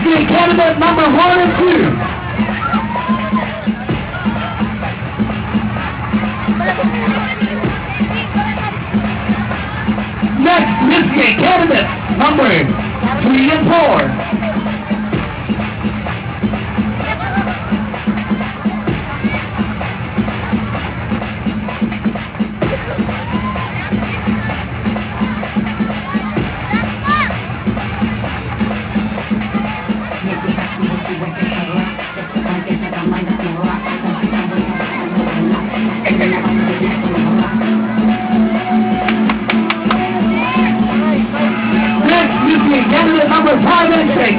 Michigan candidate number 1 and 2. Next, Michigan candidate number 3 and 4. Candidate number 5 and 6.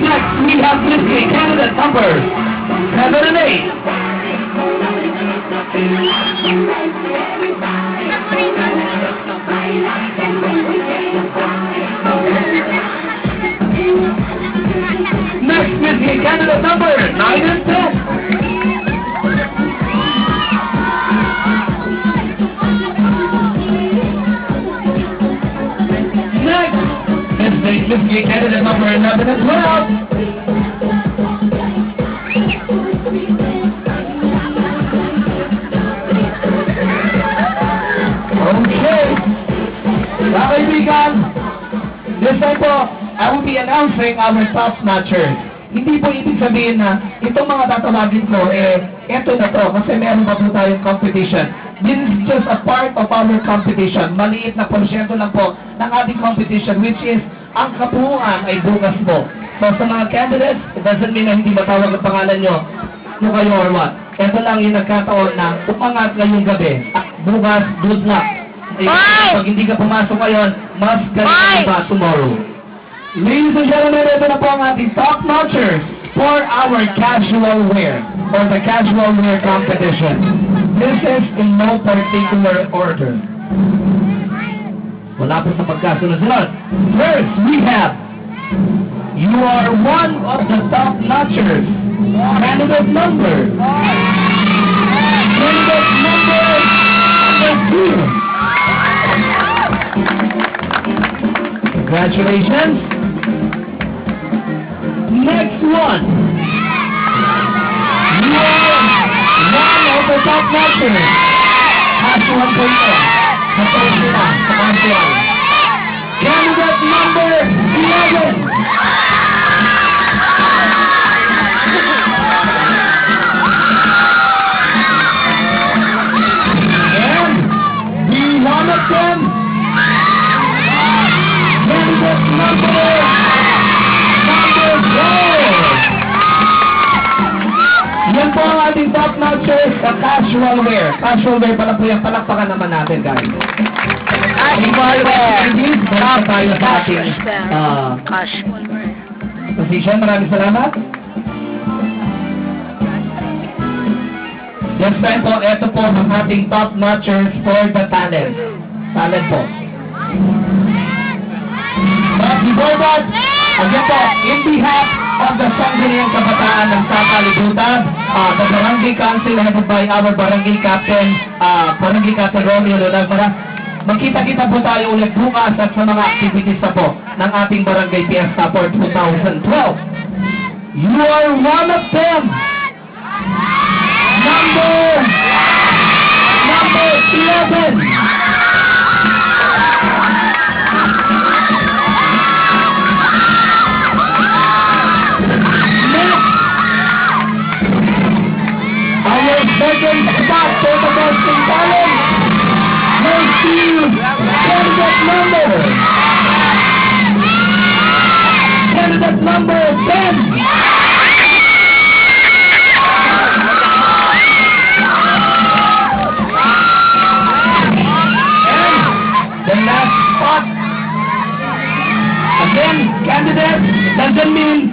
Next, we have Michigan candidate number 7 and 8. Next, Michigan candidate number 9 and 10. Michigan candidate number 11 and 12. Okay. Mga kaibigan, this time po, I will be announcing our top notchers. Hindi po ibig sabihin na itong mga tatawagin ko, eto na to, kasi meron pa po tayong competition. This is just a part of our competition. Maliit na porsyento lang po ng ating competition, which is ang kabuuan ay bukas po. So sa mga candidates, it doesn't mean na hindi matawag ang pangalan nyo kayo or what. Ito lang yung nagkataon na umangat ngayong gabi. At bukas, good luck. Pag hindi ka pumasok ngayon, mas galing pa tomorrow. Ladies and gentlemen, ito na po ang ating top notchers for our casual wear or the casual wear competition. This is in no particular order. Wala po sa pagkasunod-sunod. First, we have, you are one of the top notchers. Candidate number 2. Congratulations. Next one. You are one of the top notchers. Casual po ito. Candidate number 11. And we one of them. Candidate number 4. Yan po ang ating top notchers sa casual wear. Casual wear pala po yan. Palakpakan naman natin, guys. Casual wear. Top tayo sa ating casual wear. position. Maraming salamat. Next time po, ito po ang ating top notchers for the talent. Talent po. But before that, again po, in behalf of the Sangguniang Kabataan ng Sakalibutan, the Barangay Council headed by our Barangay Captain Romeo Lolagmara, magkita-kita po tayo ulit bukas at sa mga activities na po ng ating Barangay Fiesta for 2012. You are one of them! Number 11! Our second spot for the Boston Talent goes to candidate number 10. And the last spot, again, candidate, doesn't mean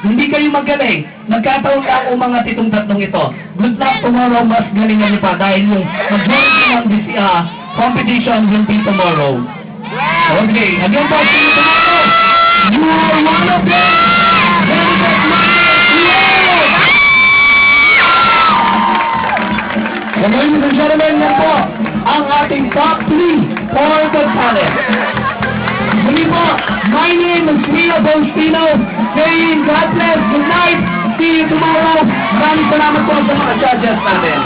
hindi kayo magaling. Nagkataon ka ang mga titong tatlong ito. Good luck tomorrow, mas galingan niyo pa dahil yung majority ng this competition will be tomorrow. Okay, again po, see you tomorrow. You are one of them. Candidate number 11. top 3 for the talent. Muli po, my name is Rio Bostino. Saying God bless, good night, see you tomorrow. Maraming salamat po sa mga judges natin.